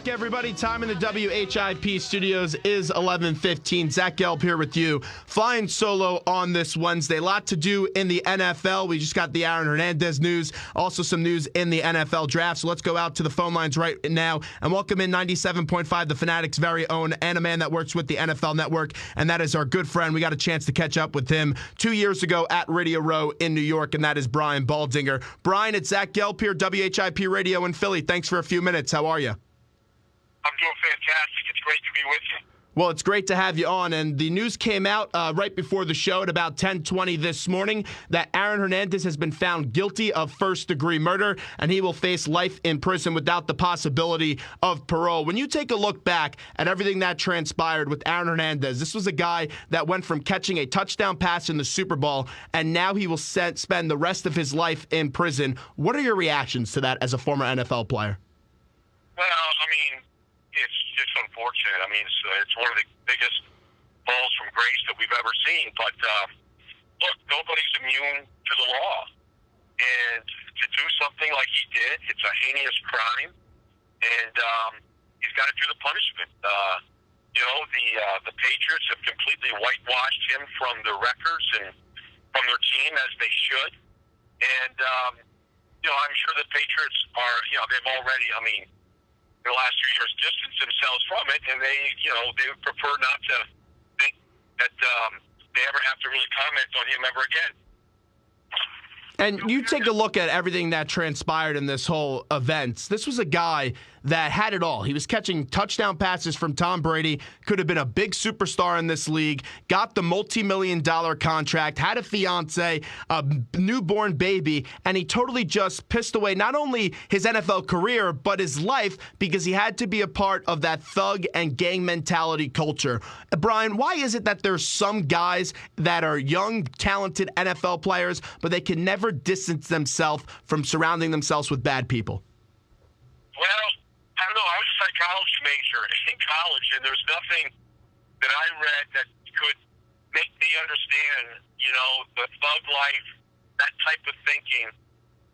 back, everybody. Time in the WHIP studios is 11:15. Zach Gelb here with you, flying solo on this Wednesday. A lot to do in the NFL. We just got the Aaron Hernandez news, also some news in the NFL draft. So let's go out to the phone lines right now and welcome in 97.5, the Fanatics' very own, and a man that works with the NFL Network, and that is our good friend. We got a chance to catch up with him 2 years ago at Radio Row in New York, and that is Brian Baldinger. Brian, it's Zach Gelb here, WHIP Radio in Philly. Thanks for a few minutes. How are you? I'm doing fantastic. It's great to be with you. Well, it's great to have you on, and the news came out right before the show at about 10:20 this morning that Aaron Hernandez has been found guilty of first-degree murder, and he will face life in prison without the possibility of parole. When you take a look back at everything that transpired with Aaron Hernandez, this was a guy that went from catching a touchdown pass in the Super Bowl, and now he will spend the rest of his life in prison. What are your reactions to that as a former NFL player? Well, I mean, it's just unfortunate. I mean, it's one of the biggest falls from grace that we've ever seen. But look, nobody's immune to the law, and to do something like he did, it's a heinous crime, and he's got to do the punishment. The Patriots have completely whitewashed him from the records and from their team, as they should. And I'm sure the Patriots are, they've already, in the last few years, distanced themselves from it, and they would prefer not to think that they ever have to really comment on him ever again. And you take a look at everything that transpired in this whole event. This was a guy that had it all. He was catching touchdown passes from Tom Brady, could have been a big superstar in this league, got the multi-million-dollar contract, had a fiance, a newborn baby, and he totally just pissed away not only his NFL career, but his life, because he had to be a part of that thug and gang mentality culture. Brian, why is it that there's some guys that are young, talented NFL players, but they can never distance themselves from surrounding themselves with bad people? Well, I don't know. I was a psychology major in college, and there's nothing that I read that could make me understand, the thug life, that type of thinking,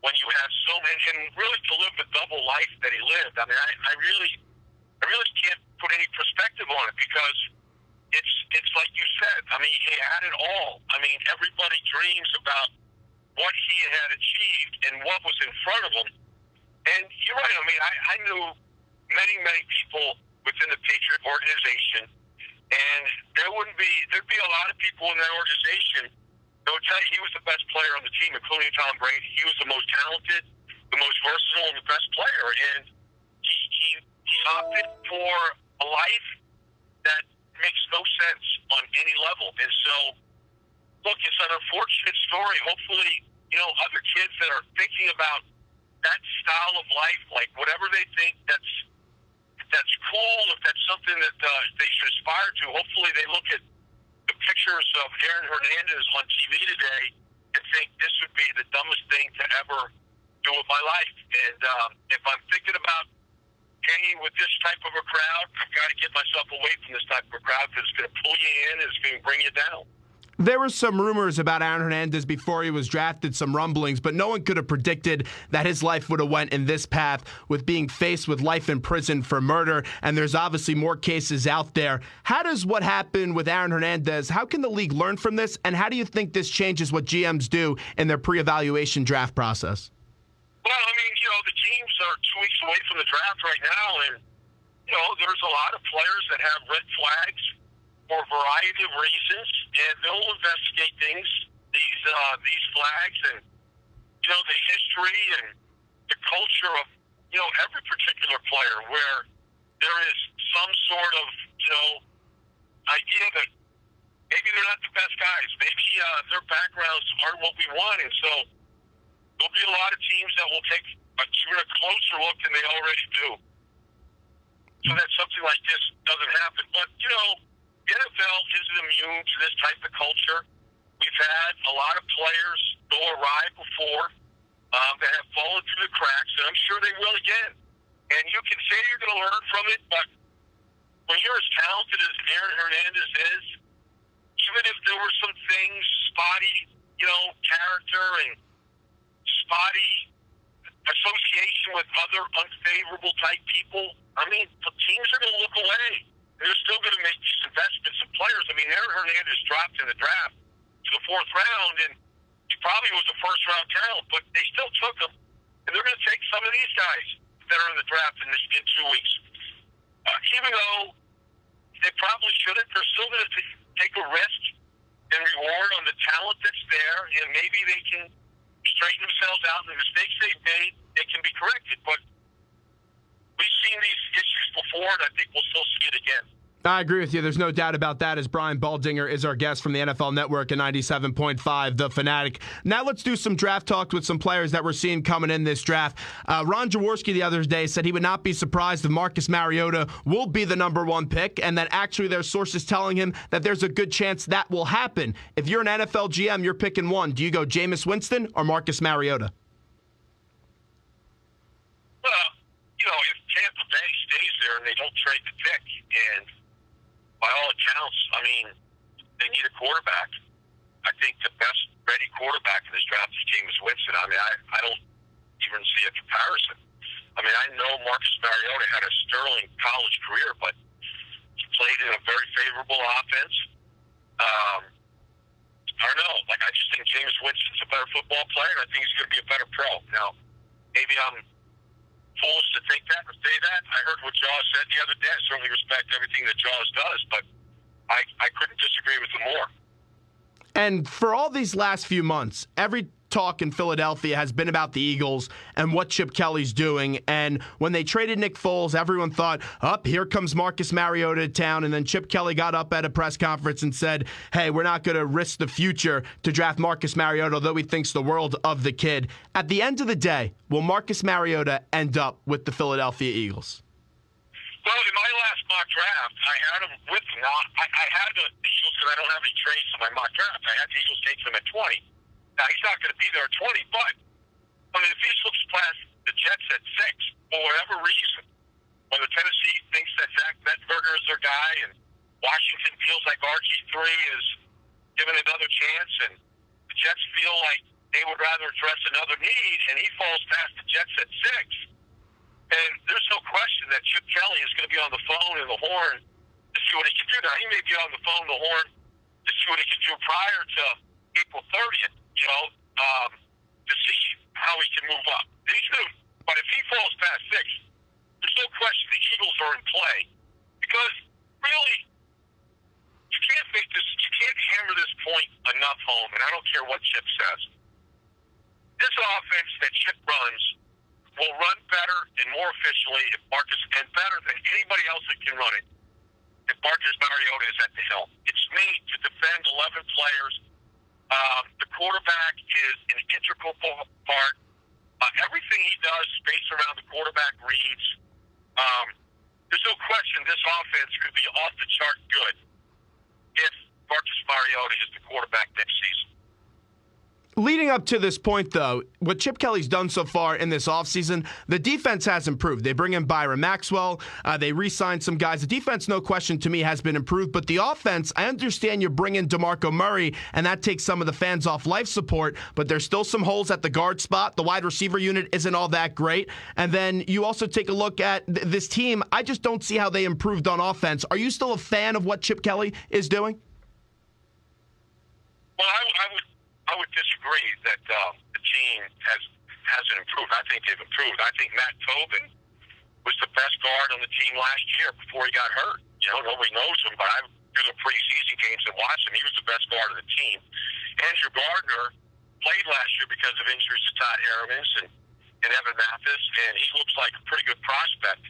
when you have so many, and really to live the double life that he lived. I really can't put any perspective on it, because it's like you said. He had it all. Everybody dreams about what he had achieved and what was in front of him. And you're right. I knew many people within the Patriot organization, and there'd be a lot of people in that organization that would tell you he was the best player on the team, including Tom Brady. He was the most talented, the most versatile, and the best player. And he opted for a life that makes no sense on any level. And so, look, it's an unfortunate story. Hopefully, other kids that are thinking about that style of life, like whatever they think that's cool, if that's something that they should aspire to, hopefully they look at the pictures of Aaron Hernandez on TV today and think this would be the dumbest thing to ever do with my life. And if I'm thinking about hanging with this type of a crowd, I've got to get myself away from this type of a crowd, because it's going to pull you in and it's going to bring you down. There were some rumors about Aaron Hernandez before he was drafted, some rumblings, but no one could have predicted that his life would have went in this path, with being faced with life in prison for murder, and there's obviously more cases out there. How does what happened with Aaron Hernandez, how can the league learn from this, and how do you think this changes what GMs do in their pre-evaluation draft process? Well, the teams are 2 weeks away from the draft right now, and, there's a lot of players that have red flags for a variety of reasons, and they'll investigate these flags, and the history and the culture of every particular player, where there is some sort of idea that maybe they're not the best guys, maybe their backgrounds aren't what we want, and so there'll be a lot of teams that will take a closer look than they already do, so that something like this doesn't happen. But the NFL isn't immune to this type of culture. We've had a lot of players go awry before that have fallen through the cracks, and I'm sure they will again. And you can say you're going to learn from it, but when you're as talented as Aaron Hernandez is, even if there were some things, spotty, character and spotty association with other unfavorable type people, I mean, the teams are going to look away. They're still going to make these investments in players. I mean, Aaron Hernandez dropped in the draft to the 4th round, and he probably was a first-round talent, but they still took him. And they're going to take some of these guys that are in the draft in 2 weeks. Even though they probably shouldn't, they're still going to take a risk and reward on the talent that's there, and maybe they can straighten themselves out, and the mistakes they've made, they can be corrected. But we've seen these issues before, and I think we'll still see it again. I agree with you. There's no doubt about that, as Brian Baldinger is our guest from the NFL Network at 97.5, The Fanatic. Now let's do some draft talk with some players that we're seeing coming in this draft. Ron Jaworski the other day said he would not be surprised if Marcus Mariota will be the #1 pick, and that actually there's sources telling him that there's a good chance that will happen. If you're an NFL GM, you're picking one. Do you go Jameis Winston or Marcus Mariota? Well, if Tampa Bay stays there and they don't trade the pick, and by all accounts, I mean, they need a quarterback. I think the best ready quarterback in this draft is Jameis Winston. I mean, I don't even see a comparison. I mean, I know Marcus Mariota had a sterling college career, but he played in a very favorable offense. I don't know. Like, I just think Jameis Winston's a better football player, and I think he's going to be a better pro. Now, maybe I'm foolish to think that or say that. I heard what Jaws said the other day. I certainly respect everything that Jaws does, but I couldn't disagree with him more. And for all these last few months, every talk in Philadelphia has been about the Eagles and what Chip Kelly's doing. And when they traded Nick Foles, everyone thought, here comes Marcus Mariota to town. And then Chip Kelly got up at a press conference and said, hey, we're not going to risk the future to draft Marcus Mariota, although he thinks the world of the kid. At the end of the day, will Marcus Mariota end up with the Philadelphia Eagles? Well, in my last mock draft, I had him with them. Now, I had the Eagles because I don't have any trades in my mock draft. I had the Eagles take them at 20. Now, he's not going to be there at 20, but, I mean, if he slips past the Jets at 6, for whatever reason, whether Tennessee thinks that Zach Mettenberger is their guy and Washington feels like RG3 is given another chance and the Jets feel like they would rather address another need and he falls past the Jets at 6, and there's no question that Chip Kelly is going to be on the phone and the horn to see what he can do. Now, he may be on the phone and the horn to see what he can do prior to April 30th. To see how he can move up. But if he falls past 6, there's no question the Eagles are in play. Because, really, you can't hammer this point enough home, and I don't care what Chip says. This offense that Chip runs will run better and more efficiently and better than anybody else that can run it if Marcus Mariota is at the helm. It's made to defend 11 players. The quarterback is an integral part. Everything he does, space around the quarterback reads. There's no question this offense could be off the chart good if Marcus Mariota is the quarterback next season. Leading up to this point, though, what Chip Kelly's done so far in this offseason, the defense has improved. They bring in Byron Maxwell. They re-signed some guys. The defense, no question to me, has been improved. But the offense, I understand you bring in DeMarco Murray, and that takes some of the fans off life support. But there's still some holes at the guard spot. The wide receiver unit isn't all that great. And then you also take a look at this team. I just don't see how they improved on offense. Are you still a fan of what Chip Kelly is doing? Well, I would disagree that the team hasn't improved. I think they've improved. I think Matt Tobin was the best guard on the team last year before he got hurt. Nobody knows him, but I do the preseason games and watch him. He was the best guard of the team. Andrew Gardner played last year because of injuries to Todd Aramis and Evan Mathis, and he looks like a pretty good prospect.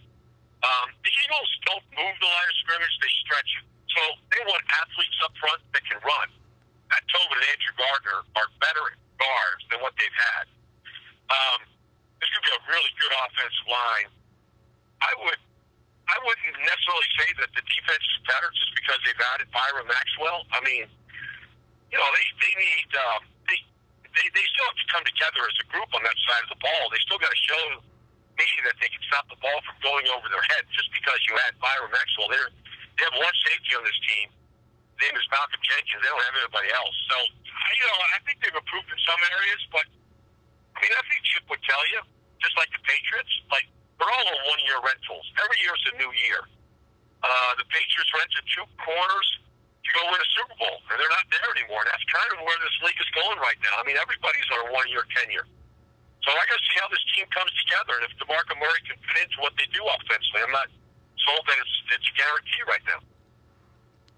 The Eagles don't move the line of scrimmage, they stretch it. So they want athletes up front that can run. Matt Tobin and Andrew Gardner are better guards than what they've had. This could be a really good offensive line. I wouldn't necessarily say that the defense is better just because they've added Byron Maxwell. I mean, they need they still have to come together as a group on that side of the ball. They still got to show me that they can stop the ball from going over their head just because you add Byron Maxwell. They have one safety on this team. His name is Malcolm Jenkins. They don't have anybody else. So, I think they've improved in some areas, but I think Chip would tell you just like the Patriots. Like, they're all on one-year rentals. Every year's a new year. The Patriots rented 2 corners to go win a Super Bowl, and they're not there anymore. And that's kind of where this league is going right now. I mean, everybody's on a one-year tenure. So I got to see how this team comes together, and if DeMarco Murray can fit into what they do offensively. I'm not sold that it's a guarantee right now.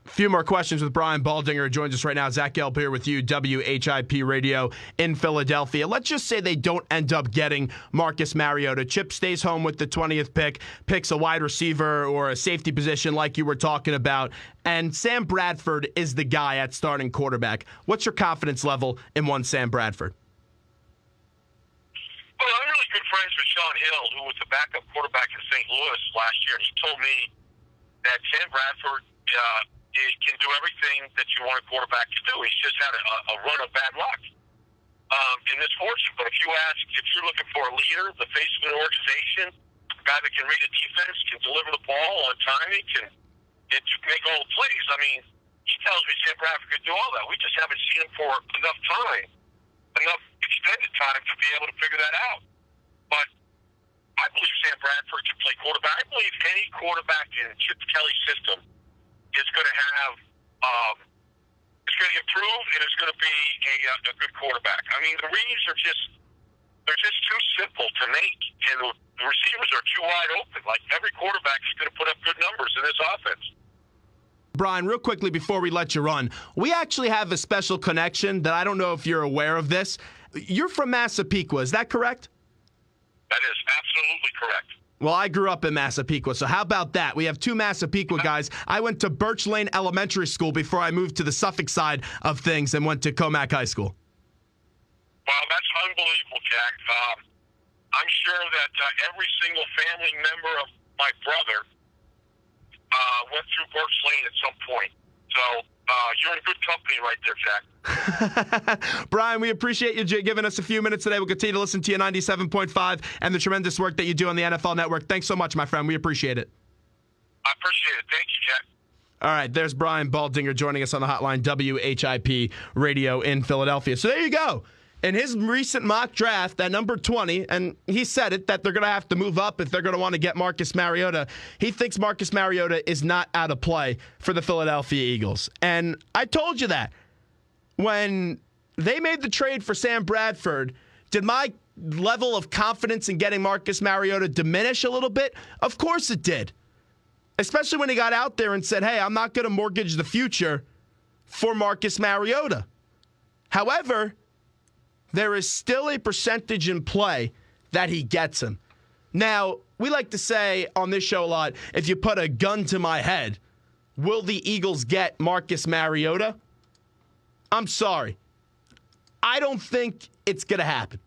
A few more questions with Brian Baldinger, who joins us right now. Zach Gelb here with you, WHIP Radio in Philadelphia. Let's just say they don't end up getting Marcus Mariota. Chip stays home with the 20th pick, picks a wide receiver or a safety position like you were talking about, and Sam Bradford is the guy at starting quarterback. What's your confidence level in one Sam Bradford? Well, I'm really good friends with Sean Hill, who was the backup quarterback in St. Louis last year. He told me that Sam Bradford can do everything that you want a quarterback to do. He's just had a run of bad luck in this fortune. But if you're looking for a leader, the face of an organization, a guy that can read a defense, can deliver the ball on time, can make all the plays. I mean, he tells me Sam Bradford could do all that. We just haven't seen him for enough time, enough extended time to be able to figure that out. But I believe Sam Bradford can play quarterback. I believe any quarterback in Chip Kelly's system is going to have, it's going to improve, and it's going to be a good quarterback. I mean, the reads they're just too simple to make, and the receivers are too wide open. Like, every quarterback is going to put up good numbers in this offense. Brian, real quickly before we let you run, we actually have a special connection that I don't know if you're aware of this. You're from Massapequa, is that correct? That is absolutely correct. Well, I grew up in Massapequa, so how about that? We have 2 Massapequa guys. I went to Birch Lane Elementary School before I moved to the Suffolk side of things and went to Comac High School. Wow, that's unbelievable, Jack. I'm sure that every single family member of my brother went through Birch Lane at some point. So you're in good company right there, Jack. Brian, we appreciate you giving us a few minutes today. We'll continue to listen to you 97.5 and the tremendous work that you do on the NFL Network. Thanks so much, my friend. We appreciate it. I appreciate it. Thank you, Jack. All right, there's Brian Baldinger joining us on the hotline, WHIP Radio in Philadelphia. So there you go. In his recent mock draft at number 20, and he said it, that they're going to have to move up if they're going to want to get Marcus Mariota. He thinks Marcus Mariota is not out of play for the Philadelphia Eagles. And I told you that. When they made the trade for Sam Bradford, did my level of confidence in getting Marcus Mariota diminish a little bit? Of course it did. Especially when he got out there and said, hey, I'm not going to mortgage the future for Marcus Mariota. However, there is still a percentage in play that he gets him. Now, we like to say on this show a lot, if you put a gun to my head, will the Eagles get Marcus Mariota? I'm sorry. I don't think it's going to happen.